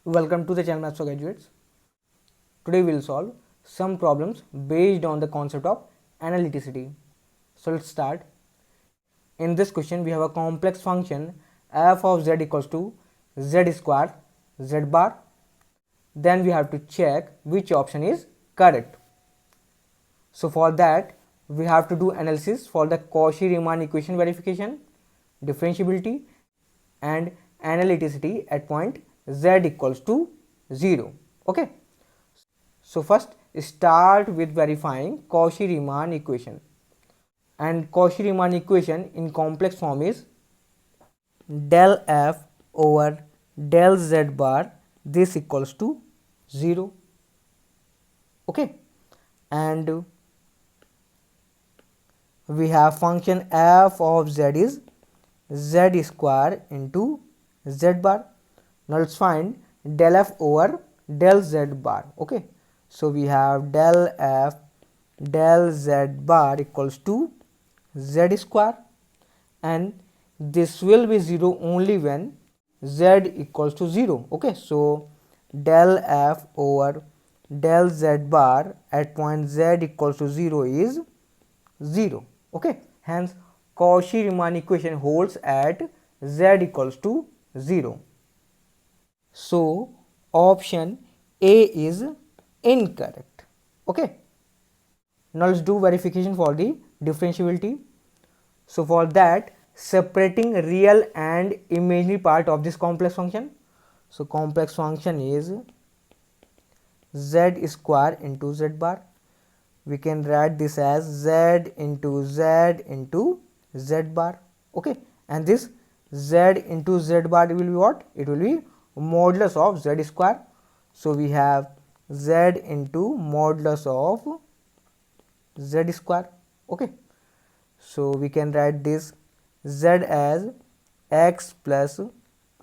Welcome to the channel Maths for Graduates. Today we will solve some problems based on the concept of analyticity. So let's start. In this question we have a complex function f of z equals to z square z bar. Then we have to check which option is correct. So for that we have to do analysis for the Cauchy-Riemann equation verification, differentiability and analyticity at point z equals to 0. Okay. So first start with verifying Cauchy-Riemann equation, and Cauchy-Riemann equation in complex form is del f over del z bar, this equals to 0. Okay, and we have function f of z is z square into z bar. Now let's find del f over del z bar. Okay, so we have del f del z bar equals to z square, and this will be 0 only when z equals to 0. Okay, so del f over del z bar at point z equals to 0 is 0. Okay, hence Cauchy-Riemann equation holds at z equals to 0. So option A is incorrect. Okay, now let's do verification for the differentiability. So for that, separating real and imaginary part of this complex function. So complex function is z square into z bar. We can write this as z into z bar. Okay, and this z into z bar will be what? It will be modulus of z square. So we have z into modulus of z square. Okay, so we can write this z as x plus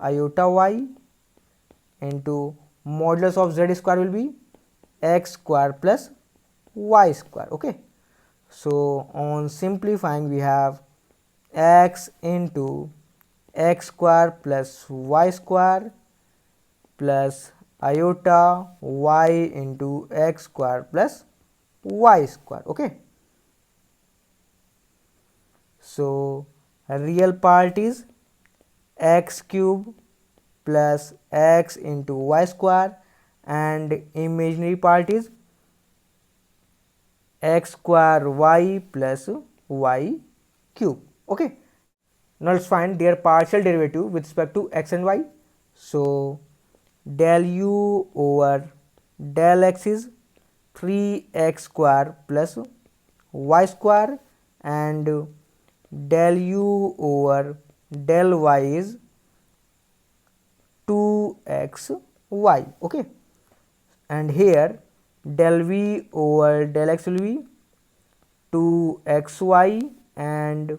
iota y into modulus of z square will be x square plus y square. Okay, so on simplifying we have x into x square plus y square plus iota y into x square plus y square. Okay, so real part is x cube plus x into y square, and imaginary part is x square y plus y cube. Okay, now let's find their partial derivative with respect to x and y. So del u over del x is 3x square plus y square, and del u over del y is 2xy. Okay, and here del v over del x will be 2xy, and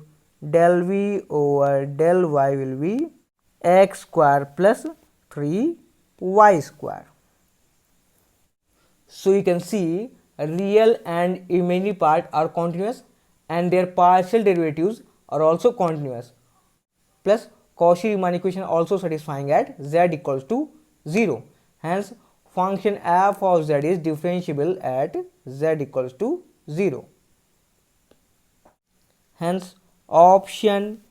del v over del y will be x square plus 3y square. So you can see real and imaginary part are continuous and their partial derivatives are also continuous, plus Cauchy-Riemann equation also satisfying at z equals to 0. Hence function f of z is differentiable at z equals to 0. Hence option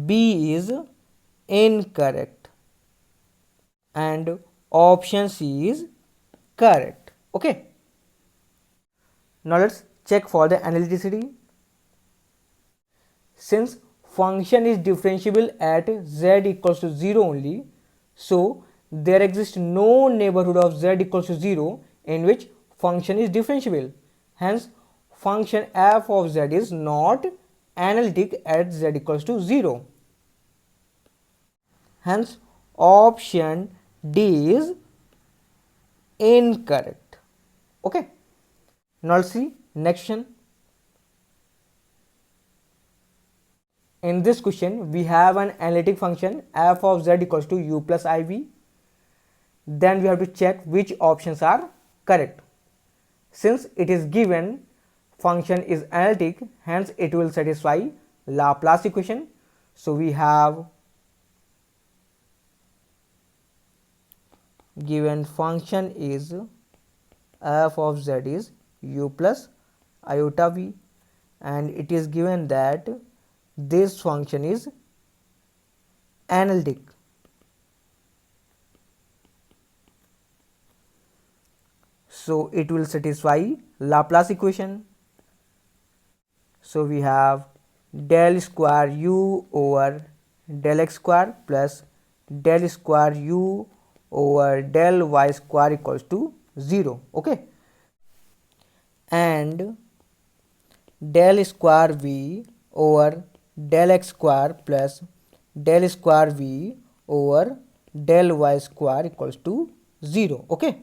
B is incorrect and option C is correct. Okay, now let's check for the analyticity. Since function is differentiable at z equals to 0 only, so there exists no neighborhood of z equals to 0 in which function is differentiable. Hence function f of z is not analytic at z equals to 0. Hence option D is incorrect. Okay, now let's see next question. In this question we have an analytic function f of z equals to u plus iv. Then we have to check which options are correct. Since it is given function is analytic, hence it will satisfy Laplace equation. So we have given function is f of z is u plus iota v, and it is given that this function is analytic. So it will satisfy Laplace equation. So we have del square u over del x square plus del square u over del y square equals to 0. Okay, and del square v over del x square plus del square v over del y square equals to 0. Okay,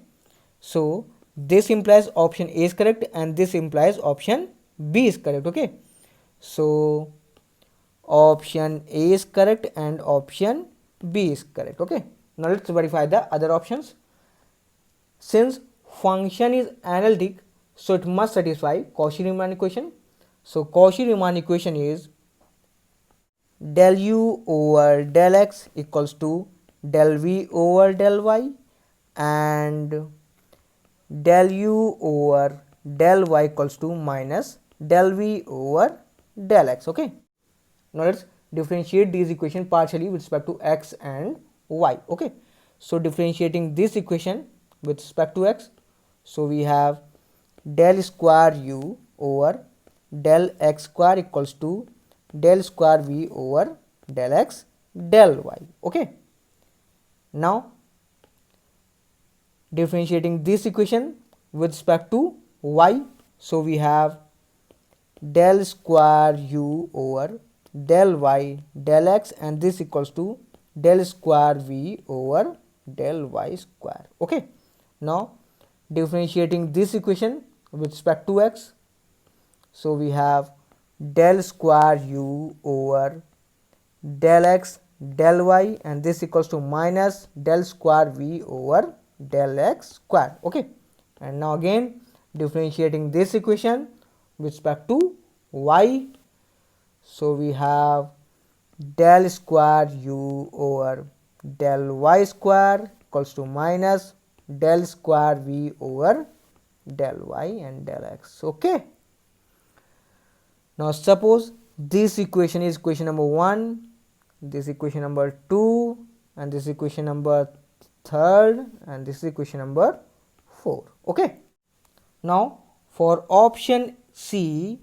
so this implies option A is correct and this implies option B is correct. Okay, so option A is correct and option B is correct. Okay, now let's verify the other options. Since function is analytic, so it must satisfy Cauchy-Riemann equation. So Cauchy-Riemann equation is del u over del x equals to del v over del y, and del u over del y equals to minus del v over del x. Okay, now let's differentiate these equations partially with respect to x and y. Okay, so differentiating this equation with respect to x, so we have del square u over del x square equals to del square v over del x del y. Okay, now differentiating this equation with respect to y, so we have del square u over del y del x, and this equals to del square v over del y square. Okay, now differentiating this equation with respect to x, so we have del square u over del x del y, and this equals to minus del square v over del x square. Okay, and now again differentiating this equation with respect to y, so we have del square u over del y square equals to minus del square v over del y and del x. Okay, now suppose this equation is equation number 1, this equation number 2, and this equation number 3rd, and this is equation number 4. Okay, now for option C,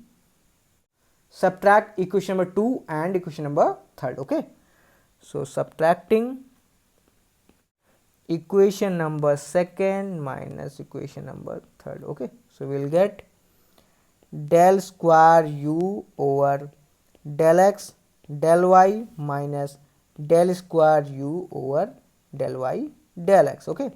subtract equation number 2 and equation number 3rd. Okay, so subtracting equation number 2nd minus equation number 3rd. Okay, so we will get del square u over del x del y minus del square u over del y del x. Okay,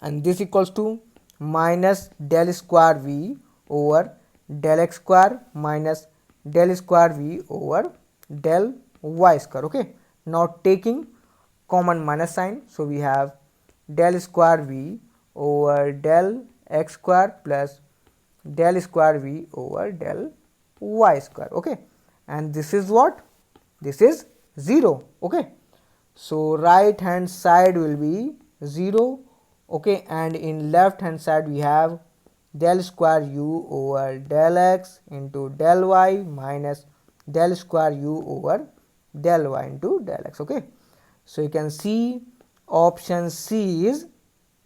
and this equals to minus del square v over del x square minus del square v over del y square. Okay, now taking common minus sign, so we have del square v over del x square plus del square v over del y square. Okay, and this is what? This is 0. Okay, so right hand side will be 0. Okay, and in left hand side we have del square u over del x into del y minus del square u over del y into del x. Okay, so you can see option C is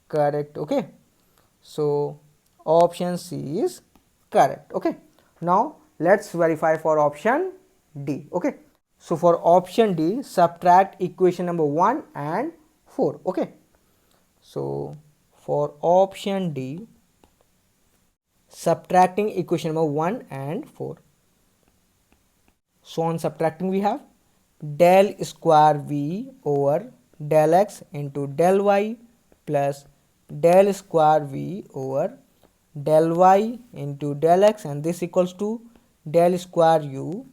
correct. Okay, so option C is correct. Okay, now let's verify for option D. Okay, so for option D, subtract equation number 1 and 4. Okay, so for option D, subtracting equation number 1 and 4. So on subtracting we have del square v over del x into del y plus del square v over del y into del x, and this equals to del square u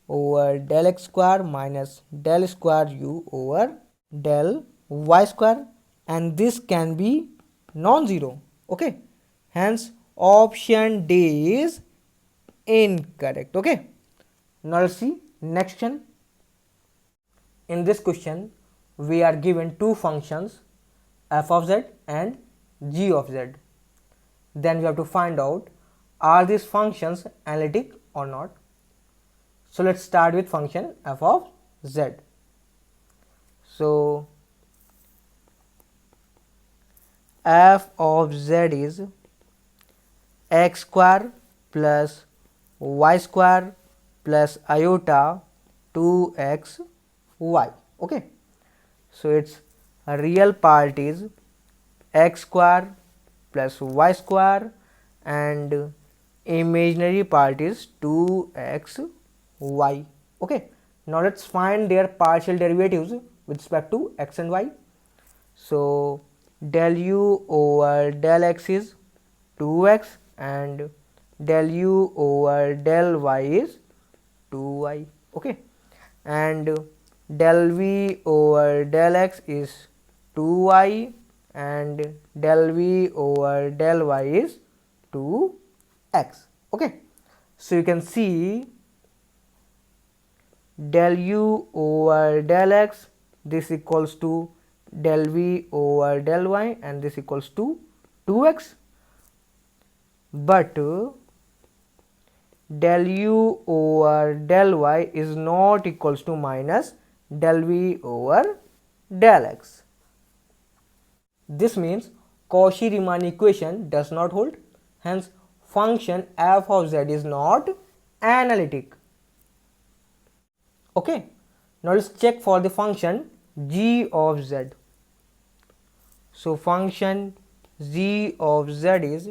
over del x square minus del square u over del y square, and this can be non-zero. Okay, hence option D is incorrect. Okay, now let's see next question. In this question we are given two functions f of z and g of z. Then we have to find out, are these functions analytic or not. So let's start with function f of z. So f of z is x square plus y square plus iota 2x y. Okay, so its real part is x square plus y square and imaginary part is 2x y. Okay, now let's find their partial derivatives with respect to x and y. So del u over del x is 2x and del u over del y is 2y. Okay, and del v over del x is 2y and del v over del y is 2x. Okay, so you can see del u over del x, this equals to del v over del y, and this equals to 2x, but del u over del y is not equals to minus del v over del x. This means Cauchy-Riemann equation does not hold, hence function f of z is not analytic. Okay, now let's check for the function g of z. So function g of z is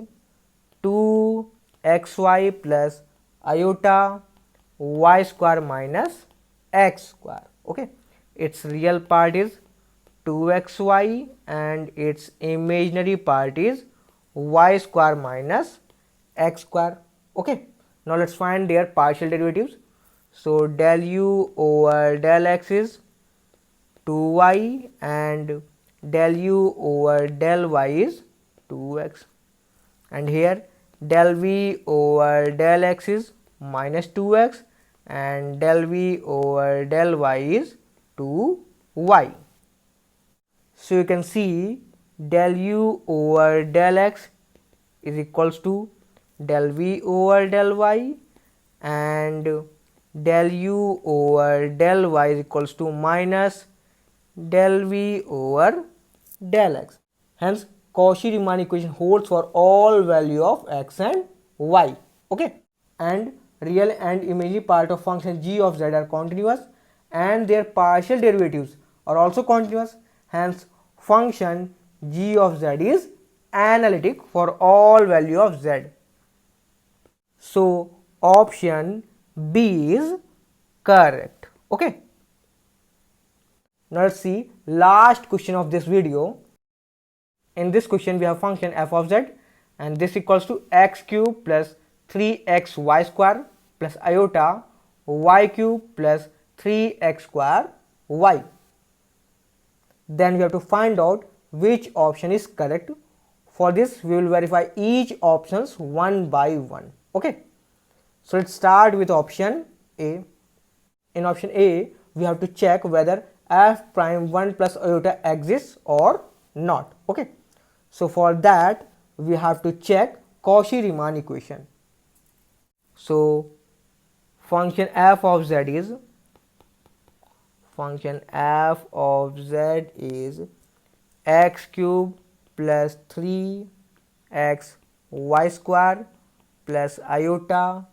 2xy plus iota y square minus x square. Okay, its real part is 2xy and its imaginary part is y square minus x square. Okay, now let's find their partial derivatives. So del u over del x is 2y and del u over del y is 2x, and here del v over del x is minus 2x and del v over del y is 2y. So you can see del u over del x is equals to del v over del y and del u over del y is equals to minus del v over del x. Hence Cauchy-Riemann equation holds for all value of x and y. Okay, and real and imaginary part of function g of z are continuous and their partial derivatives are also continuous. Hence function g of z is analytic for all value of z. So option B is correct. Okay, now let's see last question of this video. In this question we have function f of z and this equals to x cube plus 3xy square plus iota y cube plus 3x square y. Then we have to find out which option is correct. For this we will verify each options one by one. Okay, so let's start with option A. In option A we have to check whether f prime 1 plus iota exists or not. Okay, so for that we have to check Cauchy-Riemann equation. So function f of z is x cube plus 3x y square plus iota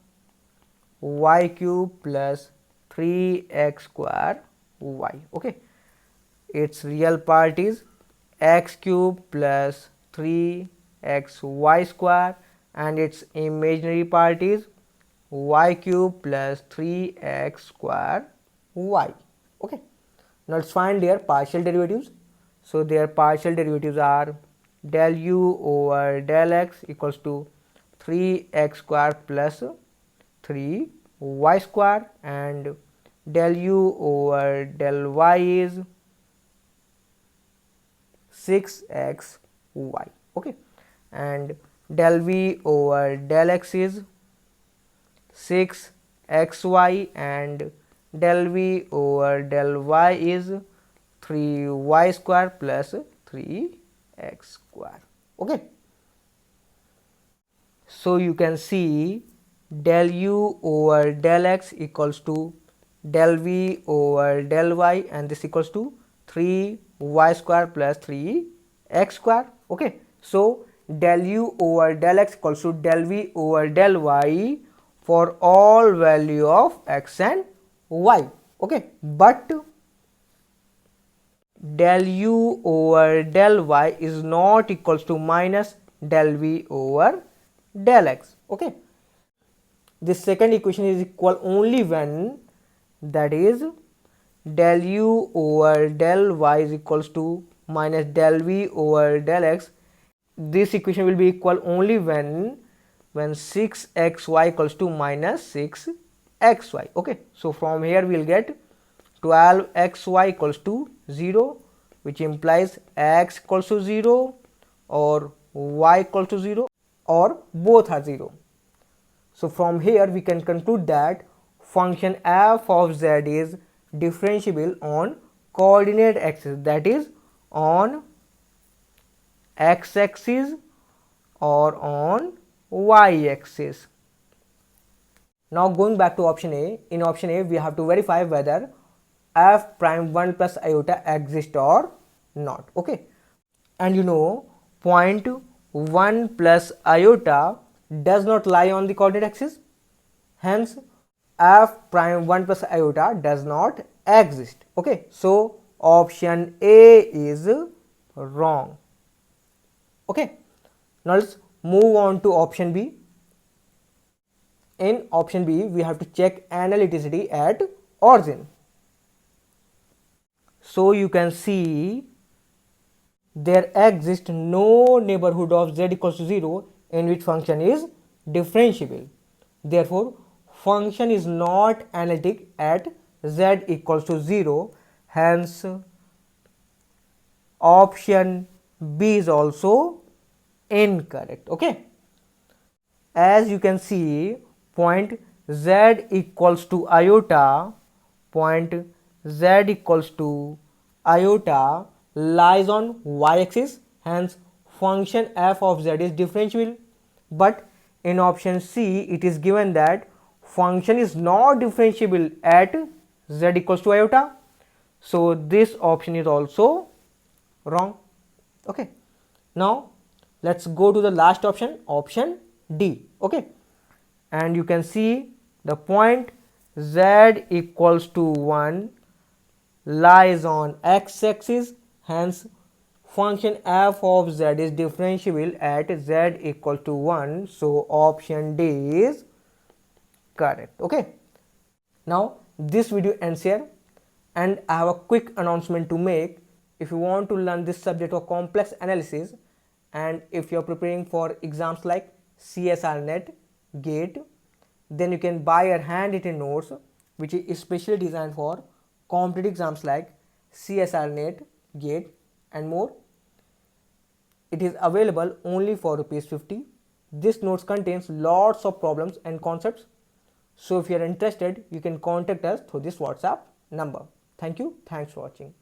y cube plus 3x square y. Okay, its real part is x cube plus 3xy square and its imaginary part is y cube plus 3x square y. Okay, now let's find their partial derivatives. So their partial derivatives are del u over del x equals to 3x square plus 3y square and del u over del y is 6xy. Okay, and del v over del x is 6xy and del v over del y is 3y square plus 3y. x square. Okay, so you can see del u over del x equals to del v over del y, and this equals to 3y square plus 3x square. Okay, so del u over del x equals to del v over del y for all value of x and y. Okay, but del u over del y is not equals to minus del v over del x. Okay, this second equation is equal only when, that is, del u over del y is equals to minus del v over del x. This equation will be equal only when 6xy equals to minus 6xy. Okay, so from here we will get 12xy equals to 0, which implies x equals to 0 or y equals to 0 or both are 0. So from here we can conclude that function f of z is differentiable on coordinate axis, that is on x axis or on y axis. Now going back to option A, in option A we have to verify whether f prime 1 plus iota exists or not. Okay, and you know point 1 plus iota does not lie on the coordinate axis, hence f prime 1 plus iota does not exist. Okay, so option A is wrong. Okay, now let's move on to option B. In option B we have to check analyticity at origin. So you can see there exists no neighborhood of z equals to 0 in which function is differentiable. Therefore function is not analytic at z equals to 0, hence option B is also incorrect. Okay, as you can see point z equals to iota, point z equals to iota lies on y axis, hence function f of z is differentiable. But in option C it is given that function is not differentiable at z equals to iota, so this option is also wrong. Okay, now let's go to the last option, option D. Okay, and you can see the point z equals to 1 lies on x axis, hence function f of z is differentiable at z equal to 1, so option D is correct. Okay, now this video ends here, and I have a quick announcement to make. If you want to learn this subject of complex analysis, and if you are preparing for exams like CSR Net, GATE, then you can buy our handwritten notes which is specially designed for competitive exams like CSR Net, GATE and more. It is available only for ₹50. This notes contains lots of problems and concepts. So if you are interested, you can contact us through this WhatsApp number. Thank you. Thanks for watching.